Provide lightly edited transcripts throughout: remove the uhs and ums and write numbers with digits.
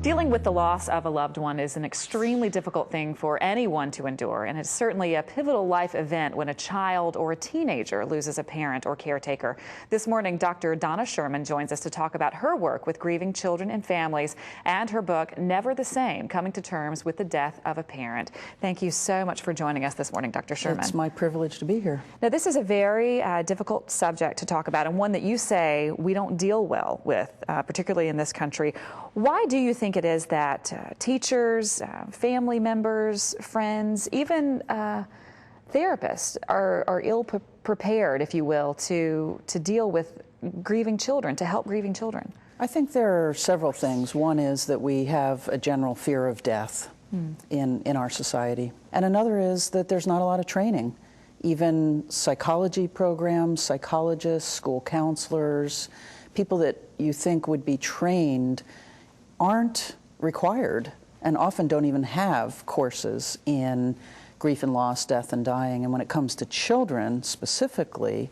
Dealing with the loss of a loved one is an extremely difficult thing for anyone to endure, and it's certainly a pivotal life event when a child or a teenager loses a parent or caretaker. This morning, Dr. Donna Schuurman joins us to talk about her work with grieving children and families and her book, Never the Same, Coming to Terms with the Death of a Parent. Thank you so much for joining us this morning, Dr. Schuurman. It's my privilege to be here. Now, this is a very difficult subject to talk about, and one that you say we don't deal well with, particularly in this country. Why do you think it is that teachers, family members, friends, even therapists are ill-prepared, if you will, to deal with grieving children, to help grieving children? I think there are several things. One is that we have a general fear of death in our society. And another is that there's not a lot of training. Even psychology programs, psychologists, school counselors, people that you think would be trained aren't required and often don't even have courses in grief and loss, death and dying. And when it comes to children specifically,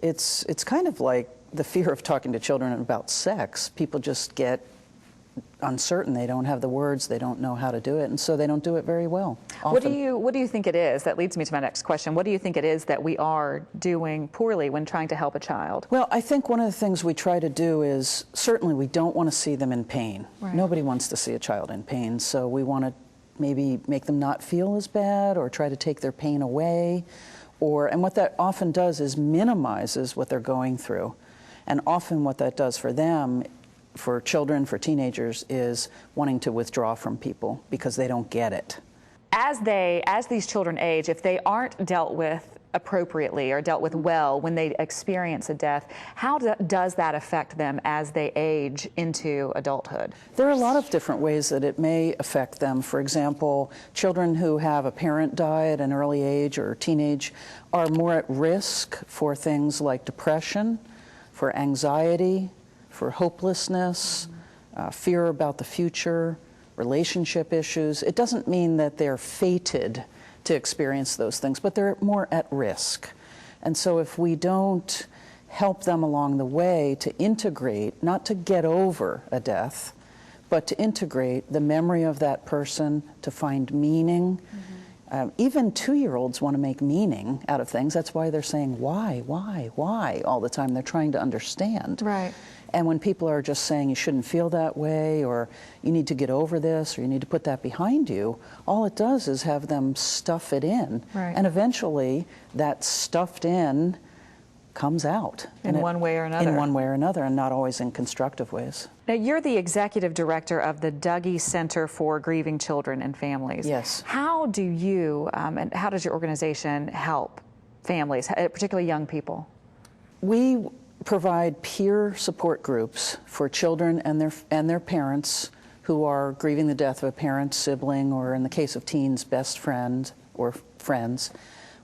it's kind of like the fear of talking to children about sex. People just get uncertain. They don't have the words, they don't know how to do it, and so they don't do it very well. Often. What do you think it is? That leads me to my next question. What do you think it is that we are doing poorly when trying to help a child? Well, I think one of the things we try to do is, certainly we don't want to see them in pain. Right. Nobody wants to see a child in pain, so we want to maybe make them not feel as bad or try to take their pain away. And what that often does is minimizes what they're going through. And often what that does for them, for children, for teenagers, is wanting to withdraw from people because they don't get it. As these children age, if they aren't dealt with appropriately or dealt with well when they experience a death, how does that affect them as they age into adulthood? There are a lot of different ways that it may affect them. For example, children who have a parent die at an early age or teenage are more at risk for things like depression, for anxiety, for hopelessness, fear about the future, relationship issues. It doesn't mean that they're fated to experience those things, but they're more at risk. And so if we don't help them along the way to integrate, not to get over a death, but to integrate the memory of that person, to find meaning. Even 2-year-olds want to make meaning out of things. That's why they're saying why all the time. They're trying to understand. Right. And when people are just saying you shouldn't feel that way, or you need to get over this, or you need to put that behind you, all it does is have them stuff it in. Right. And eventually that stuffed in comes out. In one way or another. In one way or another, and not always in constructive ways. Now, you're the executive director of the Dougy Center for Grieving Children and Families. Yes. How do you and how does your organization help families, particularly young people? We provide peer support groups for children and their parents who are grieving the death of a parent, sibling, or in the case of teens, best friend or friends.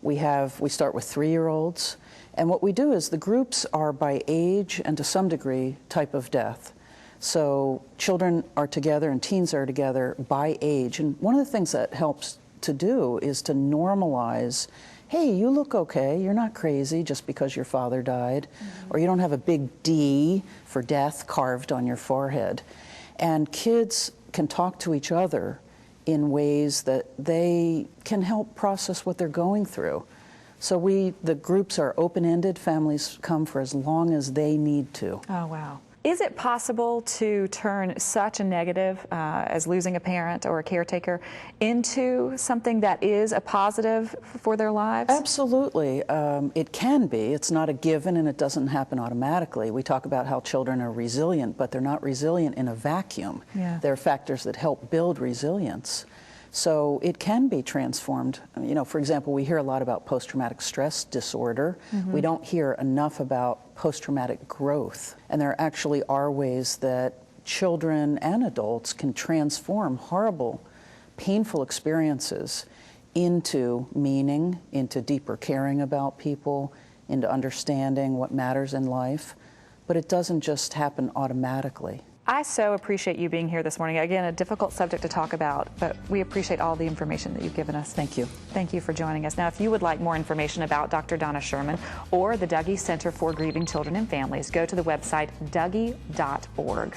We start with 3-year-olds, and what we do is the groups are by age and to some degree type of death. So children are together and teens are together by age, and one of the things that helps to do is to normalize, hey, you look okay, you're not crazy just because your father died, or you don't have a big D for death carved on your forehead. And kids can talk to each other in ways that they can help process what they're going through. So the groups are open-ended. Families come for as long as they need to. Oh, wow. Is it possible to turn such a negative as losing a parent or a caretaker into something that is a positive for their lives? Absolutely. It can be. It's not a given, and it doesn't happen automatically. We talk about how children are resilient, but they're not resilient in a vacuum. Yeah. There are factors that help build resilience. So it can be transformed. You know, for example, we hear a lot about post-traumatic stress disorder. We don't hear enough about post-traumatic growth. And there actually are ways that children and adults can transform horrible, painful experiences into meaning, into deeper caring about people, into understanding what matters in life. But it doesn't just happen automatically. I so appreciate you being here this morning. Again, a difficult subject to talk about, but we appreciate all the information that you've given us. Thank you. Thank you for joining us. Now, if you would like more information about Dr. Donna Schuurman or the Dougy Center for Grieving Children and Families, go to the website dougy.org.